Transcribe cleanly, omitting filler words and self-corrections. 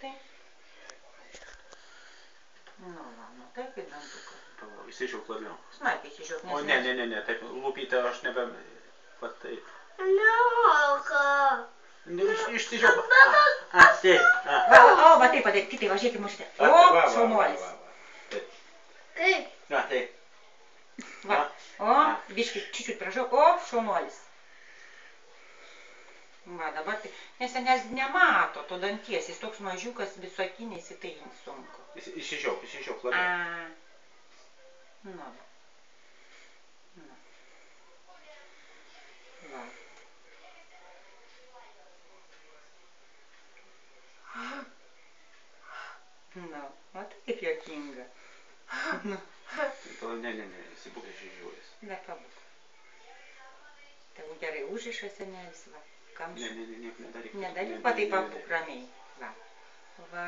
Tai. Nu taip ir dantuką. Įsižiauk labiau. Smarkiai įsižiauk, nes... O ne, taip, lūpytę aš nebe... Va taip. Liauka. Išsižiauk. Taip. Va taip padaryk, kitai, va žiūrėk į močiutę. O, šaunuolis. Kaip? Taip. Va, o, biškį, čiūčiut prašau, o, šaunuolis. Va, dabar tai, nes senelis nemato to danties, jis toks mažiukas, visokiniais, tai sunku. Įsižiauk labiau. Nu. Va. Nu, o tai kaip juokinga. Ne, įsibūk išžiūrės. Nepabūk. Tegu gerai užriša senelis, va. Ne, nieko nedaryk. Nedaryk, va taip pabūk ramiai. Va.